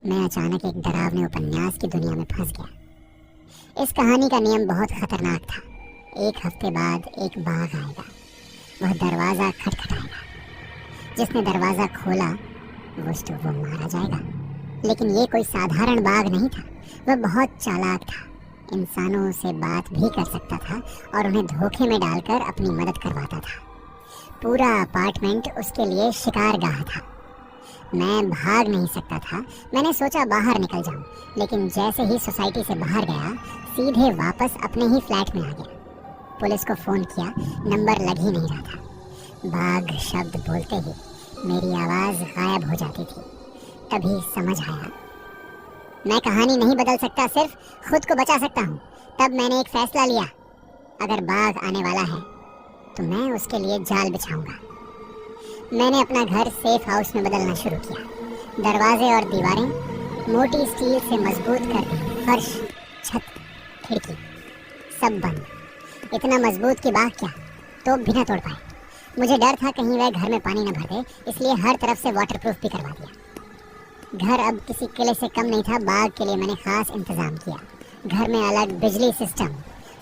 मैं अचानक एक डरावने उपन्यास की दुनिया में फंस गया। इस कहानी का नियम बहुत खतरनाक था। एक हफ्ते बाद एक बाघ आएगा, वह दरवाजा खटखटाएगा। जिसने दरवाजा खोला वो मारा जाएगा। लेकिन ये कोई साधारण बाघ नहीं था, वह बहुत चालाक था। इंसानों से बात भी कर सकता था और उन्हें धोखे में डालकर अपनी मदद करवाता था। पूरा अपार्टमेंट उसके लिए शिकारगाह था। मैं भाग नहीं सकता था। मैंने सोचा बाहर निकल जाऊं, लेकिन जैसे ही सोसाइटी से बाहर गया सीधे वापस अपने ही फ्लैट में आ गया। पुलिस को फोन किया, नंबर लग ही नहीं रहा था। बाघ शब्द बोलते ही मेरी आवाज गायब हो जाती थी। तभी समझ आया, मैं कहानी नहीं बदल सकता, सिर्फ खुद को बचा सकता हूँ। तब मैंने एक फैसला लिया, अगर बाघ आने वाला है तो मैं उसके लिए जाल बिछाऊंगा। मैंने अपना घर सेफ हाउस में बदलना शुरू किया। दरवाजे और दीवारें मोटी स्टील से मजबूत कर दी, फर्श, छत, खिड़की सब बंद। इतना मजबूत कि बाघ क्या तो भी न तोड़ पाए। मुझे डर था कहीं वह घर में पानी न भर दे, इसलिए हर तरफ से वाटरप्रूफ भी करवा दिया। घर अब किसी किले से कम नहीं था। बाघ के लिए मैंने खास इंतजाम किया। घर में अलग बिजली सिस्टम,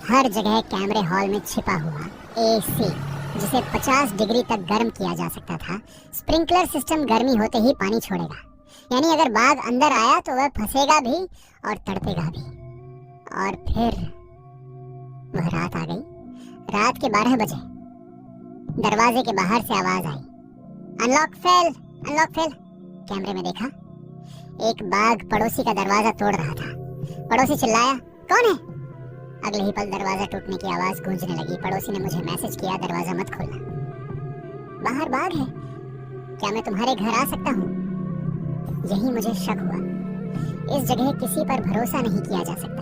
हर जगह कैमरे, हॉल में छिपा हुआ एसी जिसे 50 डिग्री तक गर्म किया जा सकता था। स्प्रिंकलर सिस्टम गर्मी होते ही पानी छोड़ेगा, यानी अगर बाघ अंदर आया तो वह फंसेगा भी और तड़पेगा भी। और फिर वह रात आ गई। रात के 12 बजे दरवाजे के बाहर से आवाज आई, अनलॉक फेल, अनलॉक फेल। कैमरे में देखा, एक बाघ पड़ोसी का दरवाजा तोड़ रहा था। पड़ोसी चिल्लाया, कौन है? अगले ही पल दरवाजा टूटने की आवाज गूंजने लगी। पड़ोसी ने मुझे मैसेज किया, दरवाजा मत खोलना, बाहर बाघ है, क्या मैं तुम्हारे घर आ सकता हूँ? यही मुझे शक हुआ। इस जगह किसी पर भरोसा नहीं किया जा सकता।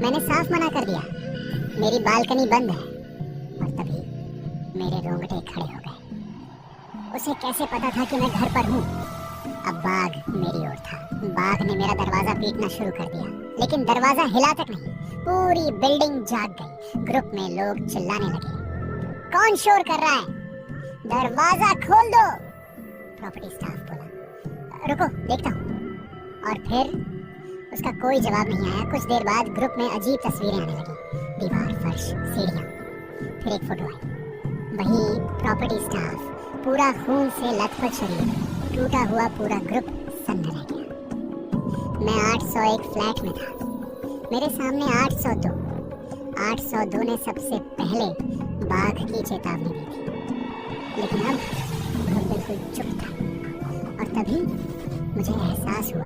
मैंने साफ मना कर दिया, मेरी बालकनी बंद है। और तभी मेरे रोंगटे खड़े हो गए। उसे कैसे पता था कि मैं घर पर हूँ? अब बाघ मेरी ओर था। बाघ ने मेरा दरवाजा पीटना शुरू कर दिया, लेकिन दरवाजा हिला तक नहीं। पूरी बिल्डिंग जाग गई। ग्रुप में लोग चिल्लाने लगे, कौन शोर कर रहा है? दरवाजा खोल दो। प्रॉपर्टी स्टाफ बोला, रुको देखता हूँ। और फिर उसका कोई जवाब नहीं आया। कुछ देर बाद ग्रुप में अजीब तस्वीरें आने लगी, दीवार, फर्श, सीढ़ियाँ। फिर एक फोटो आई, वही प्रॉपर्टी स्टाफ, पूरा खून से लथपथ शरीर, टूटा हुआ पूरा ग्रुप सन्न रह गया। मैं 801 फ्लैट में था। मेरे सामने 802। 802 ने सबसे पहले बाघ की चेतावनी दी थी, लेकिन अब वह बिल्कुल चुप था। और तभी मुझे एहसास हुआ